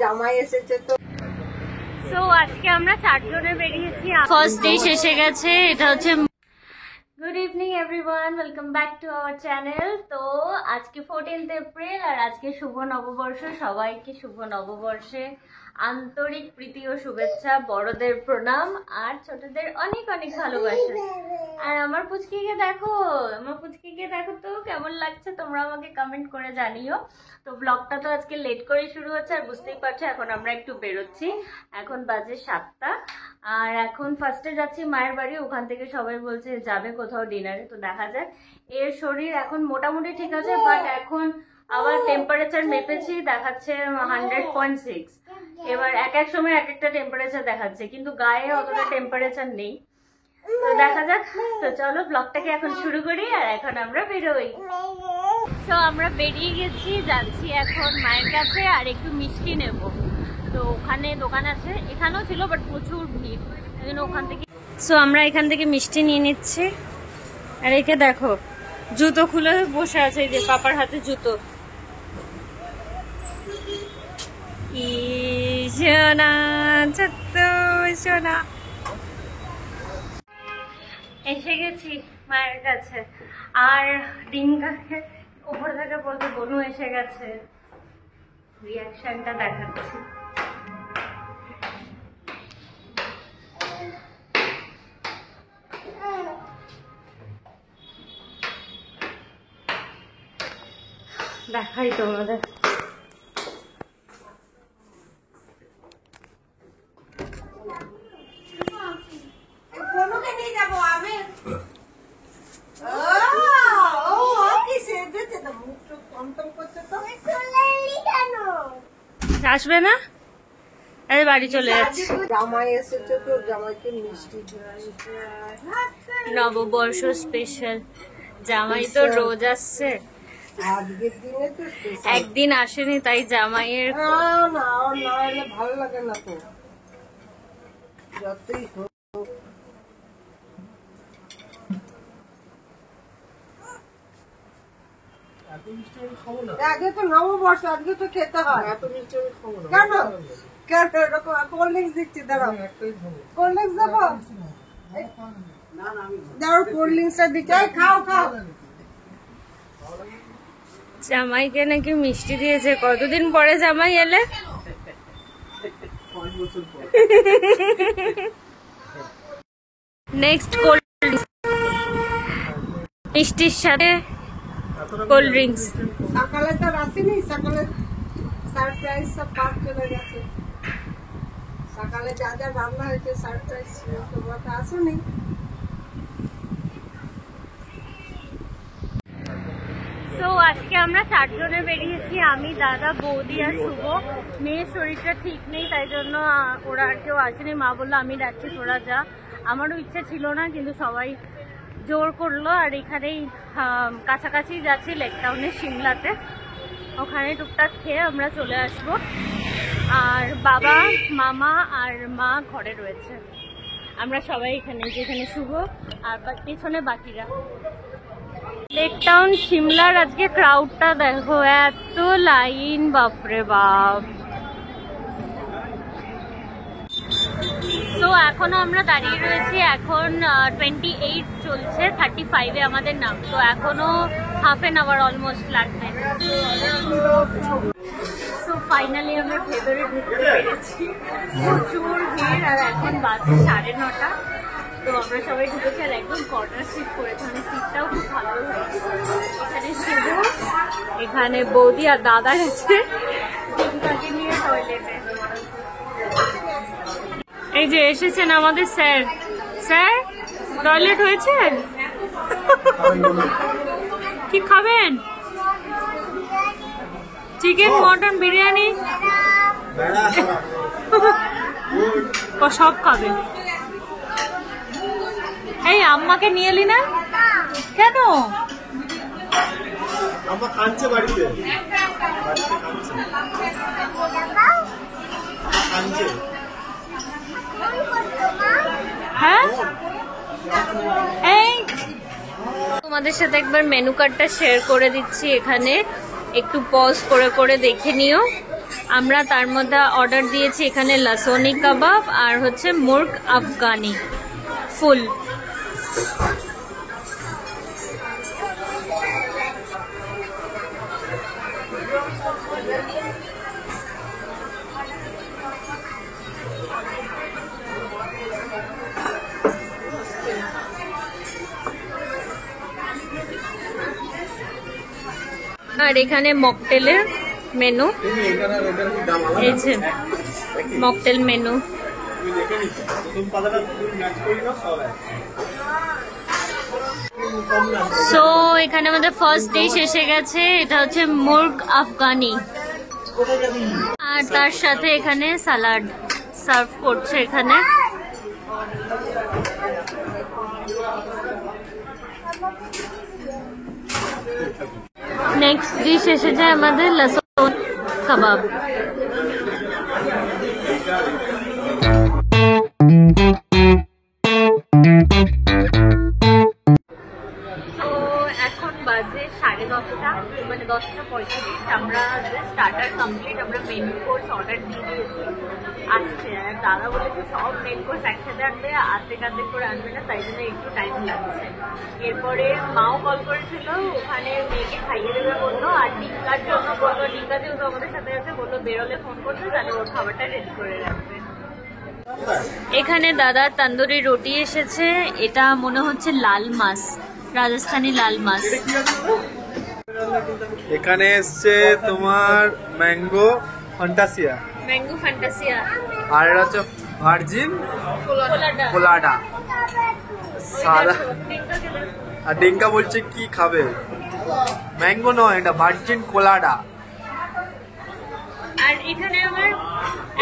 জামাই এসেছে তো। সো আজকে আমরা 4 জনে বেরিয়েছি। ফার্স্ট ডে এসে গেছে। এটা হচ্ছে good evening everyone, welcome back to our channel. তো আজকে 14th এপ্রিল আর আজকে শুভ নববর্ষ। সবাইকে শুভ নববর্ষে আন্তরিক প্রীতি ও শুভেচ্ছা, বড়দের প্রণাম আর ছোটদের অনেক অনেক ভালোবাসা। আর আমার পুচকিকে দেখো, তো কেমন লাগছে তোমরা আমাকে কমেন্ট করে জানিও। তো ব্লগটা তো আজকে লেট করে শুরু হচ্ছে আর বুঝতেই পারছো এখন আমরা একটু বেরোচ্ছি। এখন বাজে 7টা আর এখন ফার্স্টে যাচ্ছি মায়ের বাড়ি। ওখান থেকে সবাই বলছে যাবে কোথাও ডিনারে, তো দেখা যাক। এর শরীর এখন মোটামুটি ঠিক আছে, বাট এখন আবার টেম্পারেচার মেপেছি, দেখাচ্ছে 100.6। এবার এক এক সময় এক একটা টেম্পারেচার দেখাচ্ছে, কিন্তু গায়ে অতটা টেম্পারেচার নেই। তো দেখা যাক। তো চলো ব্লগটাকে এখন শুরু করি আর এখন আমরা বেরোই। তো আমরা বেরিয়ে গেছি, যাচ্ছি এখন মায়ের কাছে আর একটু মিষ্টি নেব। তো ওখানে দোকান আছে, এখানেও ছিল বাট প্রচুর ভিড়, এই জন্য ওখান থেকে। সো আমরা এখান থেকে মিষ্টি নিয়ে নিচ্ছি। আর একে দেখো জুতো খুলে বসে আছে, এই যে পাপার হাতে জুতো। সোনা ছোট্ট সোনা। এসে গেছি মায়ের কাছে আর ডিঙ্গাকে উপর থেকে বলতে বনু এসে গেছে, রিয়াকশনটা দেখাচ্ছি। দেখাই তোমাদের। আসবে না? আরে বাড়ি চলে যাচ্ছে। জামাই এসেছে তো, জামাইকে মিষ্টি নববর্ষ স্পেশাল। জামাই তো রোজ আসছে, আজকের দিনে তো একদিন আসেনি, তাই জামাইয়ের না এলে ভালো লাগে না তো, যতই হোক। আগে তো নববর্ষ, আজকে তো খেতে হয়। কেন কেন এরকম কোল্ড ড্রিঙ্কস দিচ্ছি? দাঁড়াও, কোল্ড ড্রিঙ্কস দেবো, দাঁড়াও কোল্ড ড্রিঙ্কসটা দিচ্ছি। খাও খাও। জামাইকে নাকি মিষ্টি দিয়েছে। কতদিন পরে জামাই এলে? নেক্সট কোল্ড ড্রিঙ্কস, মিষ্টির সাথে কোল্ড ড্রিঙ্কস। সকালে তো আসেনি, সকালে সারপ্রাইজ সব পাক চলে গেছে। সকালে যা যা রান্না হয়েছে সারপ্রাইজ ছিল, তোমরা তো আসোনি। তো আজকে আমরা 4 জনে বেরিয়েছি, আমি, দাদা, বৌদি আর শুভ। মেয়ের শরীরটা ঠিক নেই, তাই জন্য ওরা আর কেউ আসেনি। মা বললো আমি যাচ্ছি, তোরা যা। আমারও ইচ্ছে ছিল না, কিন্তু সবাই জোর করলো। আর এখানেই কাছাকাছি যাচ্ছি, লেক টাউনে, সিমলাতে। ওখানে টুকটাক খেয়ে আমরা চলে আসব। আর বাবা, মামা আর মা ঘরে রয়েছে। আমরা সবাই এখানে, যেখানে শুভ আর পিছনে বাকিরা। লেক টাউন সিমলার আজকে ক্রাউডটা দেখো, এত লাইন, বাপরে বাপ। তো এখনো আমরা দাঁড়িয়ে রয়েছি, এখন 28 চলছে, 35-এ আমাদের নাম। তো এখনো হাফ এন আওয়ার অলমোস্ট লাগবে। তো ফাইনালি আমরা ভেতরে ঢুকতে পেরেছি। প্রচুর ভিড় আর এখন বাজে 9:30। তো আমরা সবাই ঢুকেছি আর একদম কর্নার সিট করেছি, মানে সিটটাও খুব ভালো হয়েছে। এখানে শুভ, এখানে বৌদি আর দাদা গেছে ডিঙ্কাকে নিয়ে টয়লেটে। এই যে এসেছেন আমাদের স্যার। স্যার টয়লেট হয়েছে? কি খাবেন? চিকেন, মটন, বিরিয়ানি সব খাবেন? এই আম্মাকে নিয়ে এলি না কেন? আম্মা কাঁদছে বাড়িতে, কাঁদছে। হ্যাঁ, এই তোমাদের সাথে একবার মেনু কার্ডটা শেয়ার করে দিচ্ছি, এখানে একটু পজ করে করে দেখে নিও। আমরা তার মধ্যে অর্ডার দিয়েছি এখানে লাসোনি কাবাব আর হচ্ছে মুর্গ আফগানি ফুল। আর এখানে মকটেলের মেনু, এই যে মকটেল মেনু। সো এখানে আমাদের ফার্স্ট ডিশ এসে গেছে, এটা হচ্ছে মুর্গ আফগানি আর তার সাথে এখানে সালাড সার্ভ করছে এখানে। নেক্সট ডিশ এসেছে আমাদের লাসন কাবাব। এখন বাজে 10:30, মানে 10:35। আমরা স্টার্টার কমপ্লিট, আমরা মেন কোর্স অর্ডার দিয়ে দিয়েছি, আসছে। আর দাদা বলেছে সব মেন কোর্স একসাথে আনবে, আর্ধেক করে আনবে না, তাই জন্য একটু টাইম লাগছে। এরপরে মাও কল করেছিল, ওখানে মেয়েকে খাইয়ে দেবে বললো, আর ডিঙ্কার জন্য বললো, ডিঙ্কা যেহেতু আমাদের সাথে আছে, বললো বেরোলে ফোন করতে, তাহলে ওর খাবারটা রেডি করে রাখবে। এখানে দাদা তন্দুরি রুটি এসেছে, এটা মনে হচ্ছে লাল মাছ, রাজস্থানি লাল মাছ। এখানে এসছে তোমার ম্যাঙ্গো ফ্যান্টাসিয়া, আর এটা হচ্ছে ভার্জিন কোলাডা সাদা। আর ডিঙ্কা বলছে কি খাবে, ম্যাঙ্গো নয়, এটা ভার্জিন কোলাডা। আর এখানে আমার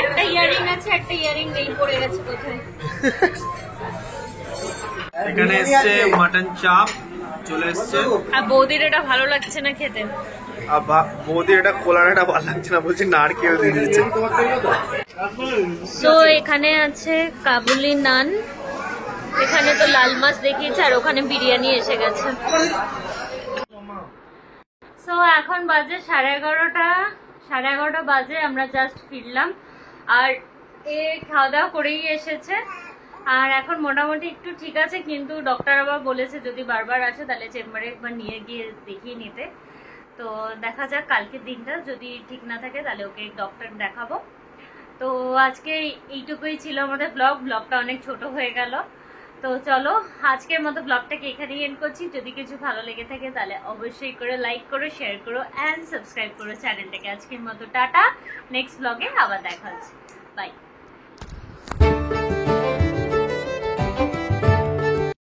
একটা ইয়ারিং আছে, একটা ইয়ারিং নেই, পড়ে গেছে কোথায়। এখানে এসছে মাটন চাপ চলে এসছে। আর বৌদির এটা ভালো লাগছে না খেতে, আর বৌদির এটা কোলাডাটা ভালো লাগছে না, বলছে নারকেল দিয়ে দিয়েছে। সো এখানে আছে কাবুলি নান, এখানে তো লাল মাছ দেখিয়েছে, আর ওখানে বিরিয়ানি এসে গেছে। সো এখন বাজে 11:30 বাজে, আমরা জাস্ট ফিরলাম। আর এ খাওয়া দাওয়া করেই এসেছে, আর এখন মোটামুটি একটু ঠিক আছে, কিন্তু ডক্টর আবার বলেছে যদি বারবার আসে তাহলে চেম্বারে একবার নিয়ে গিয়ে দেখিয়ে নিতে। তো দেখা যাক, কালকের দিনটা যদি ঠিক না থাকে তাহলে ওকে ডক্টর দেখাবো। তো আজকে এইটুকুই ছিল আমাদের ব্লগটা অনেক ছোট হয়ে গেল। তো চলো আজকের মতো ব্লগটাকে এখানেই এন্ড করছি। যদি কিছু ভালো লেগে থাকে তাহলে অবশ্যই করে লাইক করো, শেয়ার করো অ্যান্ড সাবস্ক্রাইব করো চ্যানেলটাকে। আজকের মতো টাটা, নেক্সট ব্লগে আবার দেখা হচ্ছে, বাই।